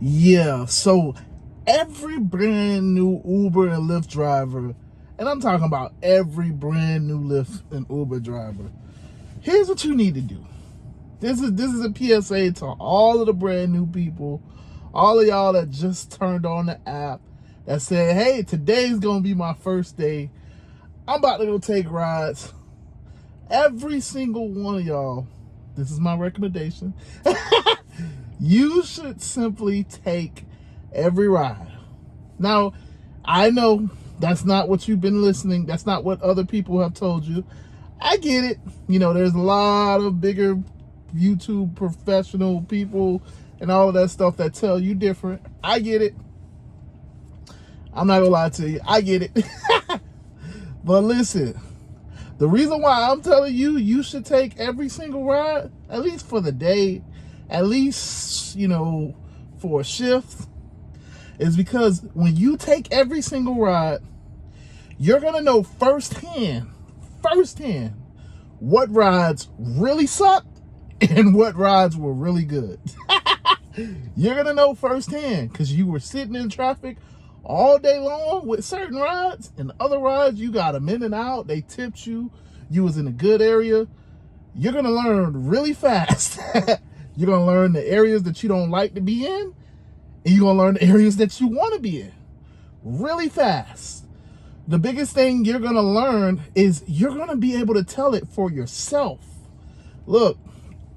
Yeah, so every brand new Uber and Lyft driver, and I'm talking about every brand new Lyft and Uber driver, here's what you need to do. This is a PSA to all of the brand new people, all of y'all that just turned on the app, that said, hey, today's gonna be my first day. I'm about to go take rides. Every single one of y'all, this is my recommendation. You should simply take every ride. Now, I know that's not what you've been listening. That's not what other people have told you. I get it. You know, there's a lot of bigger YouTube professional people and all of that stuff that tell you different. I get it. I'm not gonna lie to you. I get it. But listen, the reason why I'm telling you you should take every single ride, at least for the day, at least, for a shift, is because when you take every single ride, you're going to know firsthand, what rides really suck and what rides were really good. You're going to know firsthand because you were sitting in traffic all day long with certain rides, and other rides, you got them in and out. They tipped you. You was in a good area. You're going to learn really fast. You're going to learn the areas that you don't like to be in, and you're going to learn the areas that you want to be in really fast. The biggest thing you're going to learn is you're going to be able to tell it for yourself. Look,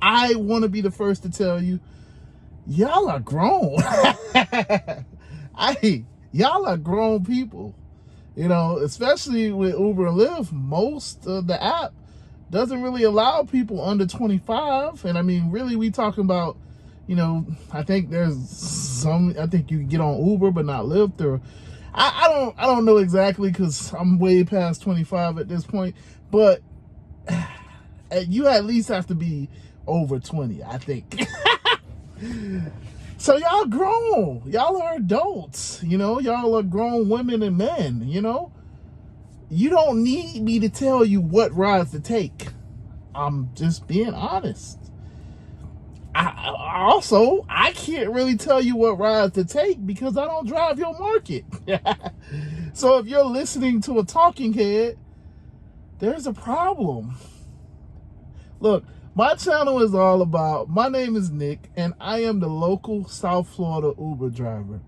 I want to be the first to tell you, y'all are grown. Y'all are grown people. Especially with Uber and Lyft, most of the app doesn't really allow people under 25. And I mean, really, we talking about, I think I think you can get on Uber, but not Lyft, or I don't know exactly because I'm way past 25 at this point, but you at least have to be over 20, I think. So y'all grown. Y'all are adults. Y'all are grown women and men. You don't need me to tell you what rides to take. I'm just being honest. I can't really tell you what rides to take because I don't drive your market. So if you're listening to a talking head, there's a problem. Look, my channel is all about, my name is Nick, and I am the local South Florida Uber driver.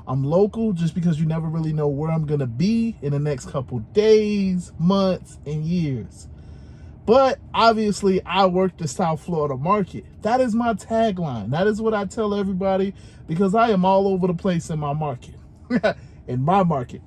I'm local just because you never really know where I'm going to be in the next couple days, months, and years. But obviously, I work the South Florida market. That is my tagline. That is what I tell everybody because I am all over the place in my market. In my market.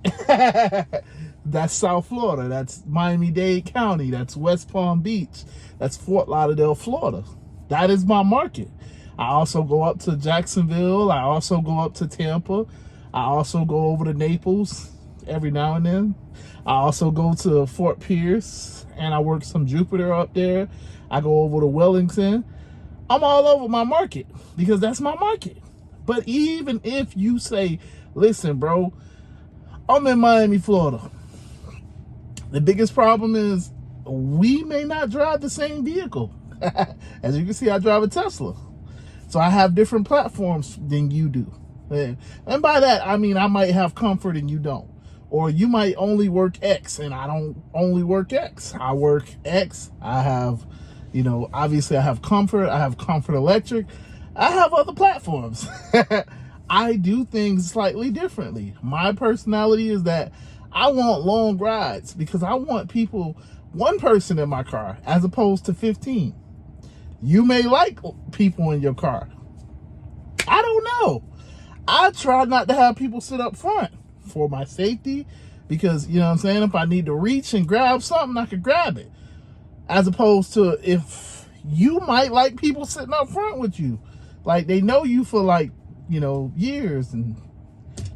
That's South Florida. That's Miami-Dade County. That's West Palm Beach. That's Fort Lauderdale, Florida. That is my market. I also go up to Jacksonville. I also go up to Tampa. I also go over to Naples every now and then. I also go to Fort Pierce, and I work some Jupiter up there. I go over to Wellington. I'm all over my market because that's my market. But even if you say, listen, bro, I'm in Miami, Florida. The biggest problem is we may not drive the same vehicle. As you can see, I drive a Tesla. So I have different platforms than you do. And by that, I mean I might have comfort and you don't. Or you might only work X and I don't only work X. I work X. I have, obviously I have comfort. I have comfort electric. I have other platforms. I do things slightly differently. My personality is that I want long rides because I want one person in my car as opposed to 15. You may like people in your car. I don't know. I try not to have people sit up front for my safety because, if I need to reach and grab something, I could grab it. As opposed to if you might like people sitting up front with you. Like they know you for years, and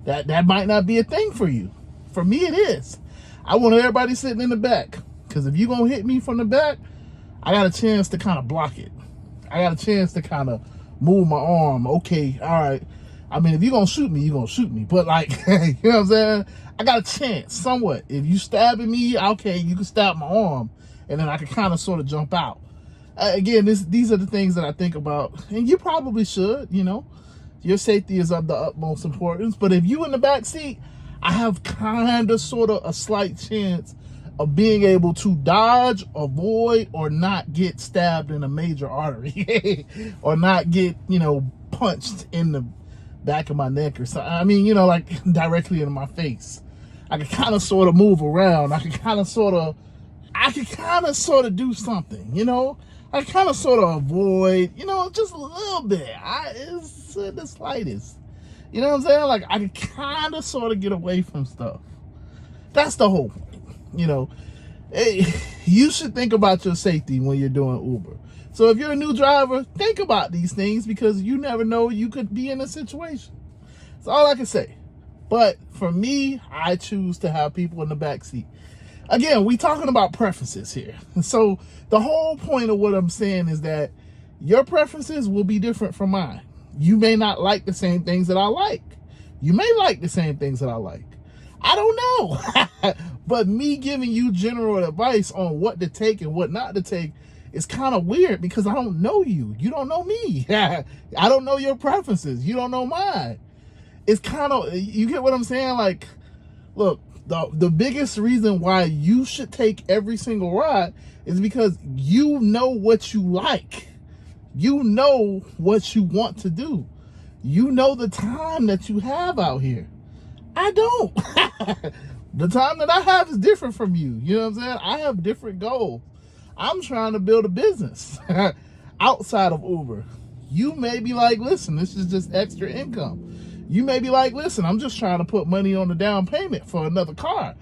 that might not be a thing for you. For me, it is. I want everybody sitting in the back because if you're going to hit me from the back, I got a chance to kind of block it. I got a chance to kind of move my arm. Okay, all right. I mean, if you're going to shoot me, you're going to shoot me. But you know what I'm saying? I got a chance somewhat. If you stabbing me, okay, you can stab my arm. And then I can kind of sort of jump out. Again, these are the things that I think about. And you probably should, Your safety is of the utmost importance. But if you in the back seat, I have kind of sort of a slight chance of being able to dodge, avoid, or not get stabbed in a major artery or not get, punched in the back of my neck or something. I mean, like directly in my face. I can kind of sort of move around. I can kind of sort of do something, I kind of sort of avoid, just a little bit. It's the slightest. You know what I'm saying? Like, I can kind of sort of get away from stuff. That's the whole point. Hey, you should think about your safety when you're doing Uber. So if you're a new driver, think about these things because you never know you could be in a situation. That's all I can say. But for me, I choose to have people in the back seat. Again, we talking about preferences here. And so the whole point of what I'm saying is that your preferences will be different from mine. You may not like the same things that I like. You may like the same things that I like. I don't know. But me giving you general advice on what to take and what not to take is kind of weird because I don't know you. You don't know me. I don't know your preferences. You don't know mine. It's kind of, you get what I'm saying? Like, look, the biggest reason why you should take every single ride is because you know what you like. You know what you want to do. You know the time that you have out here. I don't. The time that I have is different from you. You know what I'm saying? I have different goals. I'm trying to build a business outside of Uber. You may be like, listen, this is just extra income. You may be like, listen, I'm just trying to put money on the down payment for another car.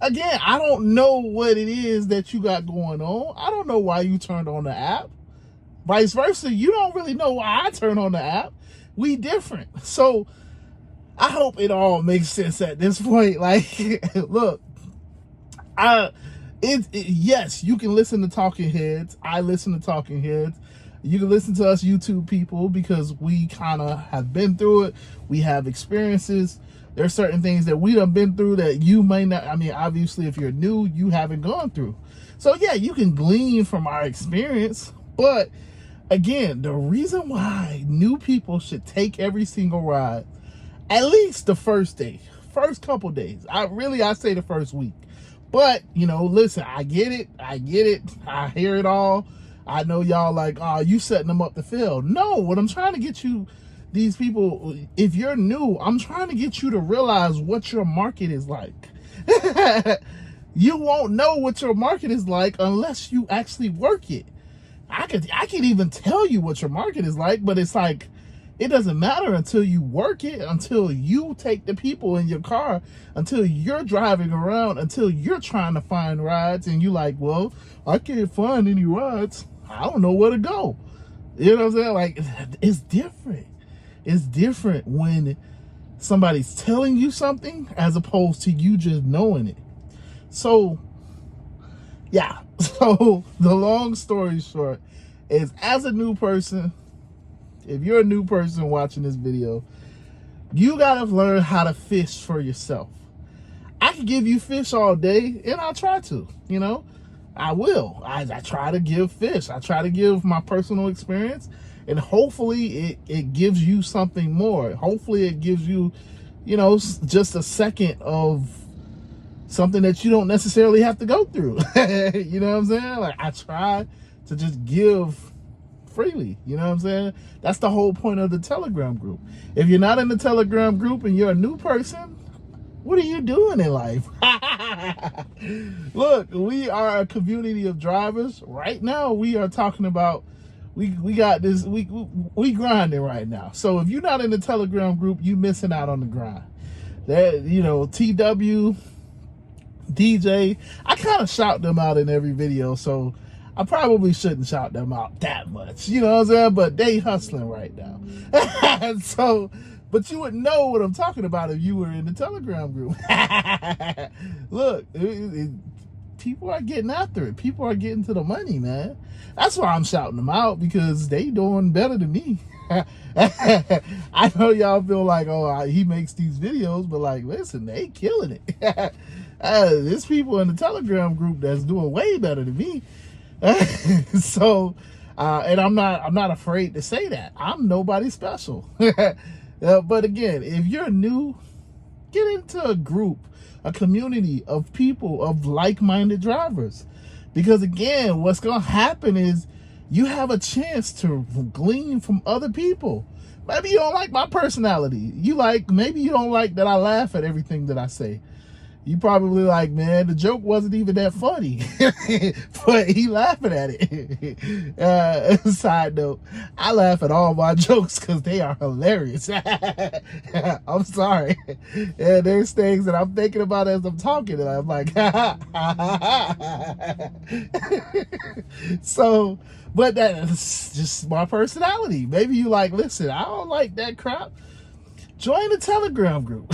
Again, I don't know what it is that you got going on. I don't know why you turned on the app. Vice versa, you don't really know why I turn on the app. We different. So I hope it all makes sense at this point. Like, look, yes, you can listen to Talking Heads. I listen to Talking Heads. You can listen to us YouTube people because we kind of have been through it. We have experiences. There are certain things that we have been through that you may not, obviously if you're new, you haven't gone through. So yeah, you can glean from our experience. But again, the reason why new people should take every single ride, at least the first day, first couple days. I say the first week. But, listen, I get it. I hear it all. I know y'all like, oh, you setting them up to fail. No, what I'm trying to get you, these people, if you're new, I'm trying to get you to realize what your market is like. You won't know what your market is like unless you actually work it. I can even tell you what your market is like, but it's like, it doesn't matter until you work it, until you take the people in your car, until you're driving around, until you're trying to find rides and you like, well, I can't find any rides. I don't know where to go. You know what I'm saying? Like, it's different. It's different when somebody's telling you something as opposed to you just knowing it. So, yeah. So, the long story short is, as a new person, if you're a new person watching this video, you got to learn how to fish for yourself. I can give you fish all day, and I'll try to, I will. I try to give fish. I try to give my personal experience, and hopefully it gives you something more. Hopefully it gives you, just a second of something that you don't necessarily have to go through. You know what I'm saying? Like, I try to just give freely. You know what I'm saying? That's the whole point of the Telegram group. If you're not in the Telegram group and you're a new person, what are you doing in life? Look, we are a community of drivers. Right now, we are talking about, we got this, we grinding right now. So if you're not in the Telegram group, you missing out on the grind. That, TW, DJ, I kind of shout them out in every video, so I probably shouldn't shout them out that much, you know what I'm saying? But they hustling right now. So, but you would know what I'm talking about if you were in the Telegram group. Look, people are getting after it. People are getting to the money, man. That's why I'm shouting them out, because they doing better than me. I know y'all feel like, oh, he makes these videos, but like, listen, they killing it. There's people in the Telegram group that's doing way better than me. So, and I'm not afraid to say that I'm nobody special. But again, if you're new, get into a group, a community of people, of like-minded drivers. Because again, what's going to happen is you have a chance to glean from other people. Maybe you don't like my personality. Maybe you don't like that I laugh at everything that I say. You probably like, man, the joke wasn't even that funny, but he laughing at it. Side note, I laugh at all my jokes because they are hilarious. I'm sorry. Yeah, there's things that I'm thinking about as I'm talking, and I'm like, so, but that's just my personality. Maybe you like, listen, I don't like that crap. Join the Telegram group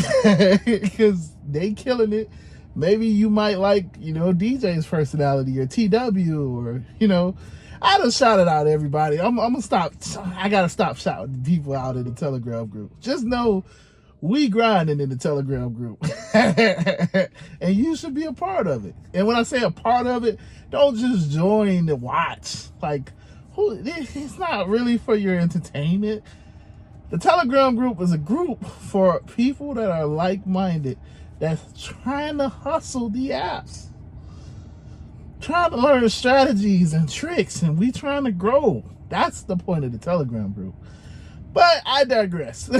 because they killing it. Maybe you might like, DJ's personality or TW or, I done shouted out everybody. I'm going to stop. I got to stop shouting people out in the Telegram group. Just know we grinding in the Telegram group and you should be a part of it. And when I say a part of it, don't just join to watch. It's not really for your entertainment. The Telegram group is a group for people that are like-minded, that's trying to hustle the apps, trying to learn strategies and tricks, and we trying to grow. That's the point of the Telegram group. But I digress.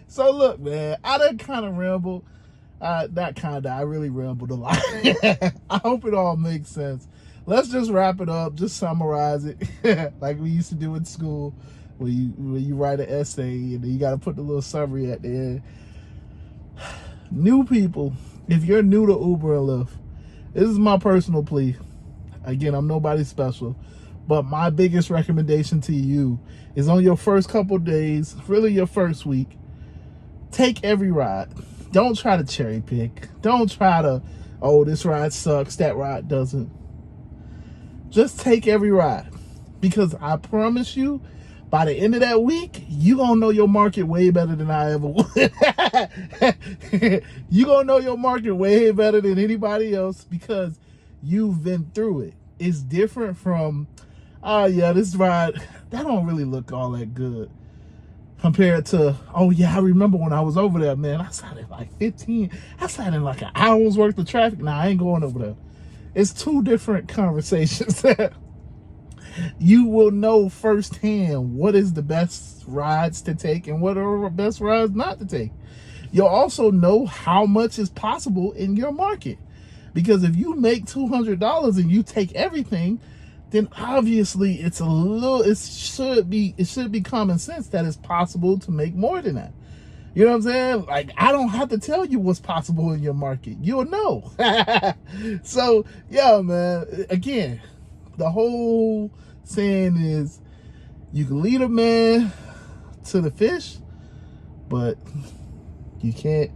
So look, man, I done kind of rambled. I really rambled a lot. I hope it all makes sense. Let's just wrap it up, just summarize it like we used to do in school. When you write an essay and then you got to put the little summary at the end. New people, if you're new to Uber and Lyft, this is my personal plea. Again, I'm nobody special, but my biggest recommendation to you is on your first couple days, really your first week, take every ride. Don't try to cherry pick. Don't try to, this ride sucks, that ride doesn't. Just take every ride, because I promise you, by the end of that week, you gonna know your market way better than I ever would. You gonna know your market way better than anybody else because you've been through it. It's different from, this ride, that don't really look all that good. Compared to, I remember when I was over there, man, I sat in like an hour's worth of traffic. Nah, I ain't going over there. It's two different conversations. You will know firsthand what is the best rides to take and what are the best rides not to take. You'll also know how much is possible in your market. Because if you make $200 and you take everything, then obviously it should be common sense that it's possible to make more than that. You know what I'm saying? Like, I don't have to tell you what's possible in your market. You'll know. So, yeah, man, again, the whole saying is you can lead a man to the fish, but you can't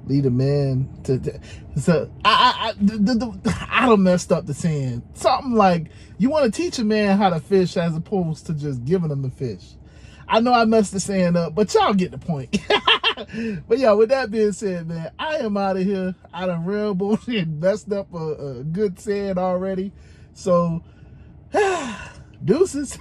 lead a man to so I done messed up the saying. Something like you want to teach a man how to fish as opposed to just giving him the fish. I know I messed the saying up, but y'all get the point. But yeah, with that being said, man, I am out of here. I done rambled and messed up a good saying already. So deuces.